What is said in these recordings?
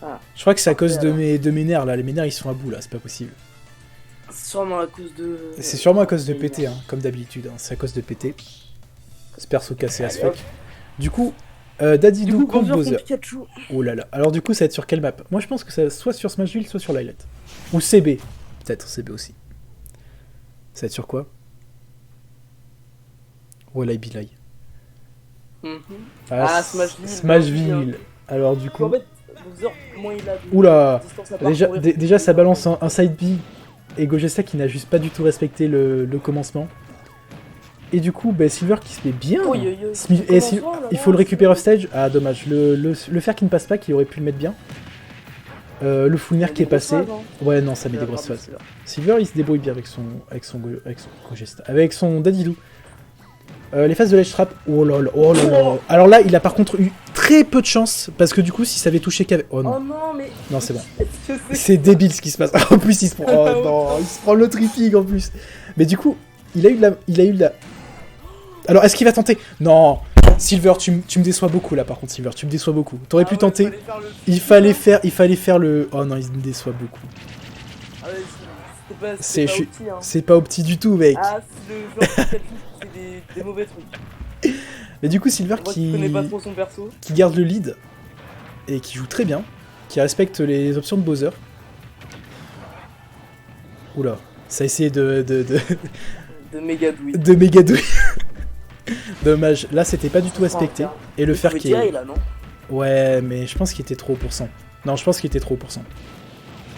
Ah, Je crois que c'est à cause parfait, alors. de mes nerfs là, les mes nerfs ils sont à bout là, c'est pas possible. C'est sûrement à cause de... C'est sûrement à cause de Mais PT, merde. hein, comme d'habitude, hein. C'est à cause de PT. Ce perso cassé as Allez hop. fuck. Du coup, Du Dadidou coup, contre Bowser contre Bowser. Pikachu. Oh là là. Alors du coup, ça va être sur quelle map? Moi je pense que ça va soit sur Smashville, soit sur Lylat. Ou CB. Peut-être CB aussi. Ça va être sur quoi? Walai Bilai. Mhm. Ah, Smashville. Smashville. Alors du En coup... fait, Bowser, moins il a de Oula. distance à Déjà, parcourir, déjà ça plus balance il un side B. Et Gogesta qui n'a juste pas du tout respecté le commencement. Et du coup, bah, Silver qui se met bien. Oh, yo, yo. Il faut le récupérer off stage. Ah, dommage. Le fer qui ne passe pas, qui aurait pu le mettre bien. Le full nerf qui est passé. Ouais, non, ça met des grosses phases. Silver, il se débrouille bien avec son Gogesta. Avec son Dadidou. Les phases de ledge trap. Oh là là, oh là là. Alors là, il a par contre eu très peu de chance. Parce que du coup, si ça avait touché qu'avec. Oh non. Oh non, mais. Non, c'est bon. Je sais. C'est débile ce qui se passe. En plus, il se prend. Oh non, il se prend le tripping en plus. Mais du coup, il a eu de la. Alors, est-ce qu'il va tenter? Non. Silver, tu me déçois beaucoup là par contre, Silver, tu me déçois beaucoup. T'aurais pu tenter. Il fallait faire le. Oh non, il me déçoit beaucoup. Ah ouais, c'est pas opti, hein. C'est pas opti du tout, mec. Ah, c'est le genre de calcul qui fait des mauvais trucs. Mais du coup, Silver Moi qui connais pas trop son perso. qui garde le lead et qui joue très bien, qui respecte les options de Bowser. Oula, ça a essayé De méga douille. de méga douille. Dommage, là c'était pas du tout respecté. Et le fer qui est. Là, non. Ouais, mais je pense qu'il était trop au pourcent. Non, je pense qu'il était trop au pourcent.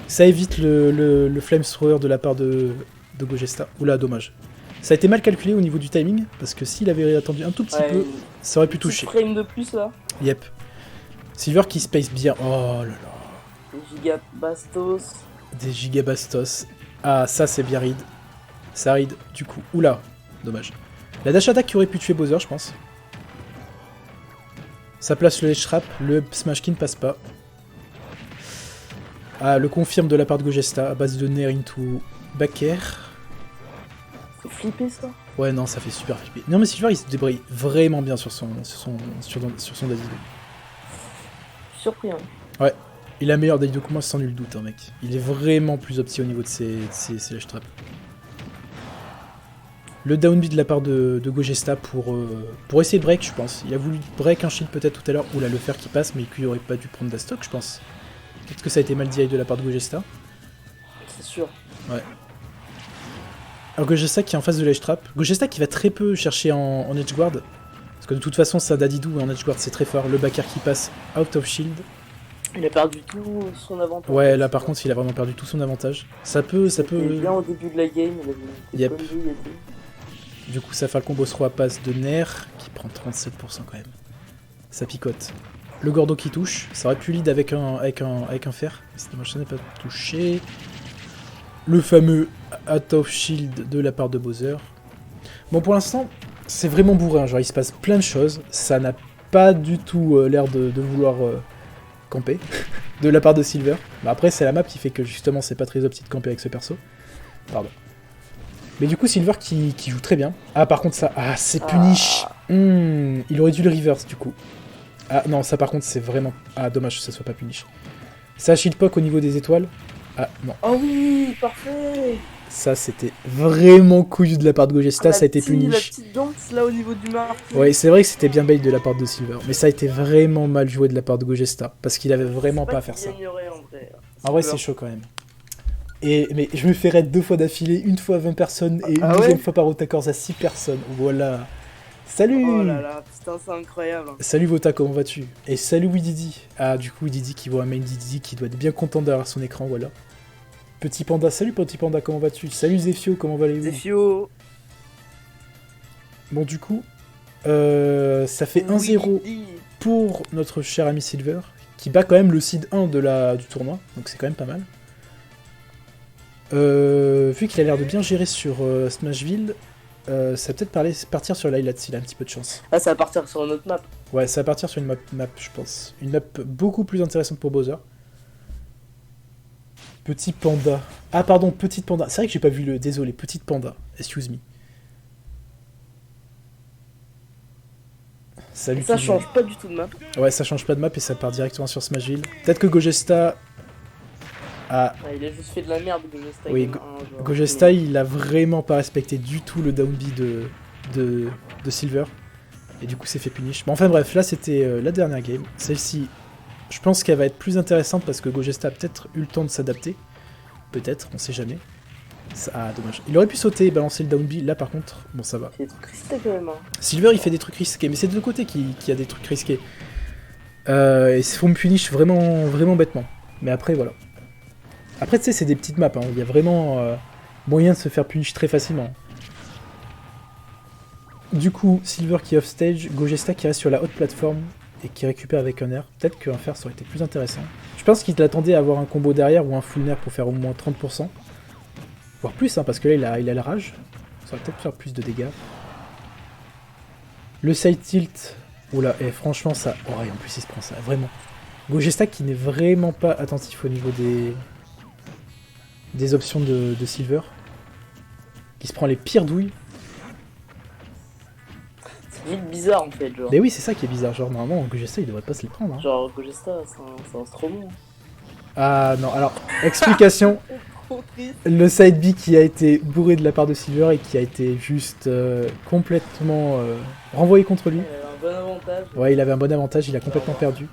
Ça évite le flamethrower de la part de Gogesta. Oula, dommage. Ça a été mal calculé au niveau du timing, parce que s'il avait attendu un tout petit peu, ça aurait pu toucher. Frame de plus là. Yep. Silver qui space bien. Oh là là. Des gigabastos. Des gigabastos. Ah, ça c'est bien read. Ça read du coup. Oula, dommage. La dash attack qui aurait pu tuer Bowser, je pense. Ça place le ledge trap, le smash qui ne passe pas. Ah, le confirme de la part de Gogesta à base de Nair into back air. C'est flippé ça. Ouais, non, ça fait super flipper. Non, mais Silver il se débrouille vraiment bien sur son Daddy. Surpris, hein. Ouais, il a meilleur Daddy que moi sans nul doute, hein, mec. Il est vraiment plus opti au niveau de ses ledge traps. Le down B de la part de Gogesta pour essayer de break, je pense. Il a voulu break un shield peut-être tout à l'heure. Oula, le fer qui passe, mais qu'il aurait pas dû prendre d'Astock, je pense. Peut-être que ça a été mal DI de la part de Gogesta. C'est sûr. Ouais. Alors Gogesta qui est en face de l'edge trap. Gogesta qui va très peu chercher en edge guard. Parce que de toute façon, c'est un Dadidou et en edge guard c'est très fort. Le back air qui passe out of shield. Il a perdu tout son avantage. Ouais, là par contre, il a vraiment perdu tout son avantage. Ça peut. Bien au début de la game, il avait Yep. Du coup, ça fait le combo 3 passe de Nair qui prend 37% quand même. Ça picote. Le Gordo qui touche. Ça aurait pu lead avec un fer. Mais c'est dommage, ça n'est pas touché. Le fameux out of shield de la part de Bowser. Bon, pour l'instant, c'est vraiment bourrin. Genre, il se passe plein de choses. Ça n'a pas du tout l'air de vouloir camper de la part de Silver. Bah, après, c'est la map qui fait que justement, c'est pas très opti de camper avec ce perso. Pardon. Mais du coup, Silver qui joue très bien. Ah, par contre, ça. Ah, c'est punish. Il aurait dû le reverse du coup. Ah, non, ça par contre, c'est vraiment. Ah, dommage que ça soit pas punish. Ça shield poke au niveau des étoiles. Ah, non. Oh oui, parfait. Ça, c'était vraiment couillu de la part de Gogesta, ça a été punish. La petite danse là au niveau du marqué. Ouais, c'est vrai que c'était bien bait de la part de Silver, mais ça a été vraiment mal joué de la part de Gogesta, parce qu'il avait vraiment pas à faire ça. En vrai, c'est chaud quand même. Mais je me fais raid 2 fois d'affilée, une fois à 20 personnes et une deuxième fois par Otakors à 6 personnes. Voilà. Salut. Oh là là, putain, c'est incroyable. Salut Vota, comment vas-tu? Et salut Wididi. Ah, du coup, Wididi qui voit un main Didi qui doit être bien content derrière son écran, voilà. Petit Panda, salut Petit Panda, comment vas-tu? Salut Zefio, comment allez-vous? Zefio. Bon, du coup, ça fait 1-0 pour notre cher ami Silver, qui bat quand même le seed 1 du tournoi, donc c'est quand même pas mal. Vu qu'il a l'air de bien gérer sur Smashville, ça va peut-être partir sur Lylat s'il a un petit peu de chance. Ah, ça va partir sur une autre map. Ouais, ça va partir sur une map, je pense. Une map beaucoup plus intéressante pour Bowser. Petit Panda. Ah, pardon, Petite Panda. C'est vrai que j'ai pas vu le... Désolé, Petite Panda. Excuse me. Salut Ça tout le monde. change pas du tout de map. Ouais, ça change pas de map et ça part directement sur Smashville. Peut-être que Gogesta a... Ah, il a juste fait de la merde, Gogesta. Oui, Gogesta, il a vraiment pas respecté du tout le down B de Silver. Et du coup, c'est fait punish. Mais enfin bref, là, c'était la dernière game. Celle-ci, je pense qu'elle va être plus intéressante parce que Gogesta a peut-être eu le temps de s'adapter. Peut-être, on sait jamais. Ah, dommage. Il aurait pu sauter et balancer le down B. Là, par contre, bon, ça va. Il fait des trucs risqués quand même. Hein. Silver, il fait des trucs risqués. Mais c'est de l'autre côté qui a des trucs risqués. Et ils se font punish vraiment, vraiment bêtement. Mais après, voilà. Après, tu sais, c'est des petites maps. Hein. Il y a vraiment moyen de se faire punish très facilement. Du coup, Silver qui est off stage, Gogesta qui reste sur la haute plateforme et qui récupère avec un air. Peut-être qu'un fer ça aurait été plus intéressant. Je pense qu'il attendait à avoir un combo derrière ou un full nerf pour faire au moins 30%. Voire plus, hein, parce que là, il a la rage. Ça aurait peut-être faire plus de dégâts. Le side tilt. Oula, et franchement, ça... Oh, et en plus, il se prend ça, vraiment. Gogesta qui n'est vraiment pas attentif au niveau des options de Silver. Qui se prend les pires douilles. C'est vite bizarre en fait, genre. Mais oui, c'est ça qui est bizarre. Genre, normalement, Gogesta, il devrait pas se les prendre. Hein. Genre, Gogesta, c'est un stromon. Ah non, alors, explication. Trop triste. Le side B qui a été bourré de la part de Silver et qui a été juste complètement renvoyé contre lui. Il avait un bon avantage. Ouais, il avait un bon avantage, il a complètement perdu.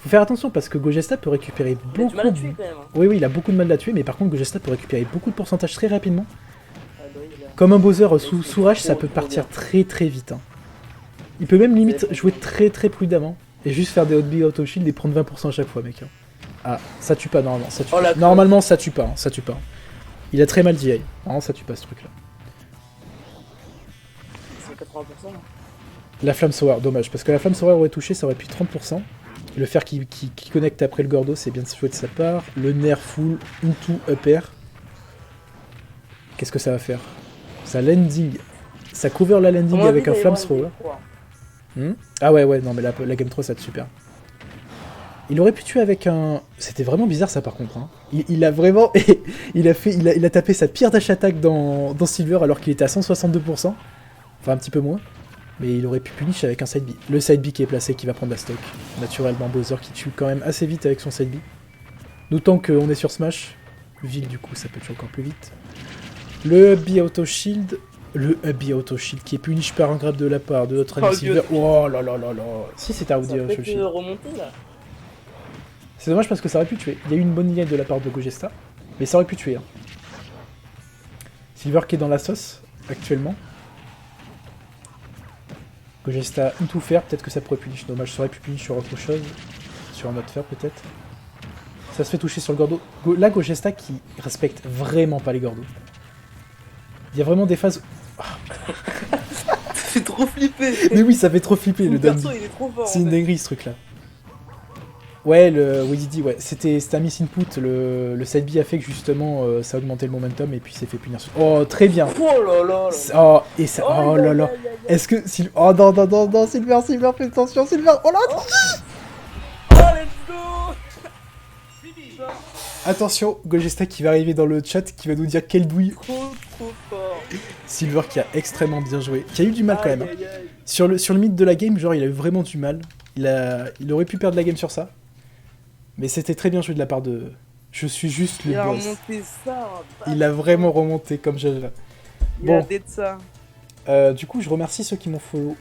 Faut faire attention parce que Gogesta peut récupérer Il a beaucoup... du mal à tuer quand même. Hein. Oui, il a beaucoup de mal à tuer, mais par contre Gogesta peut récupérer beaucoup de pourcentage très rapidement. Ah, bah oui, il a- Comme un Bowser sous c'est rage, ça trop, peut trop partir bien. très très vite. Hein. Il peut même limite C'est jouer bon. très très prudemment et juste faire des hot B auto shield et prendre 20% à chaque fois, mec. Hein. Ah, ça tue pas normalement. Ça tue Oh, pas. la Normalement, ça tue pas. Hein, ça tue pas. Il a très mal DI. Vraiment, ça tue pas ce truc-là. C'est 80%. Hein. La flamme solar, dommage, parce que la flamme solar aurait touché, ça aurait pu 30%. Le fer qui connecte après le Gordo, c'est bien joué de sa part. Le nerf full, into up air. Qu'est-ce que ça va faire? Ça landing. Ça cover la landing Comment avec dit, un il va y flamme avoir thrower. des points. Ah ouais, non mais la game 3 ça te super. Il aurait pu tuer avec un... C'était vraiment bizarre ça par contre. Hein. Il a vraiment... il a tapé sa pire dash attack dans Silver alors qu'il était à 162%. Enfin un petit peu moins. Mais il aurait pu punish avec un side B. Le side B qui est placé qui va prendre la stock. Naturellement Bowser qui tue quand même assez vite avec son side B. D'autant qu'on est sur Smash. Ville du coup ça peut tuer encore plus vite. Le B auto shield. Le B auto shield qui est punish par un grab de la part de notre ami Oh, Silver. Dieu. Oh là là là là. Si c'était un Ça audio va peut-être shield. remonter là. C'est dommage parce que ça aurait pu tuer. Il y a eu une bonne ligne de la part de Gogesta. Mais ça aurait pu tuer. Hein. Silver qui est dans la sauce actuellement. Gogesta tout faire, peut-être que ça pourrait punish. Dommage, ça aurait pu punish sur autre chose. Sur un autre fer peut-être. Ça se fait toucher sur le Gordo. Là, Gogesta qui respecte vraiment pas les Gordos. Il y a vraiment des phases... Ça fait trop flipper. Mais oui, ça fait trop flipper le Le perso down. il est trop fort. C'est en une fait. dinguerie ce truc là. Ouais, le Wididi, ouais. C'était un miss input. Le side B a fait que justement ça a augmenté le momentum et puis c'est fait punir. Oh, très bien. Oh là là là. Oh, et ça. Oh là là. aïe, aïe, aïe. Est-ce que. Oh non, non, non, non, Silver, fais attention, Silver. Oh là. Oh, let's go. Attention, Gogesta qui va arriver dans le chat qui va nous dire quelle douille. Trop fort. Silver qui a extrêmement bien joué. Qui a eu du mal quand même. Hein. Aïe, aïe, aïe. Sur le mid de la game, genre, il a eu vraiment du mal. Il aurait pu perdre la game sur ça. Mais c'était très bien joué de la part de... Je suis juste le Il a boss. remonté ça. Il a vraiment remonté comme j'avais. Il a Bon. dead ça. Du coup, je remercie ceux qui m'ont follow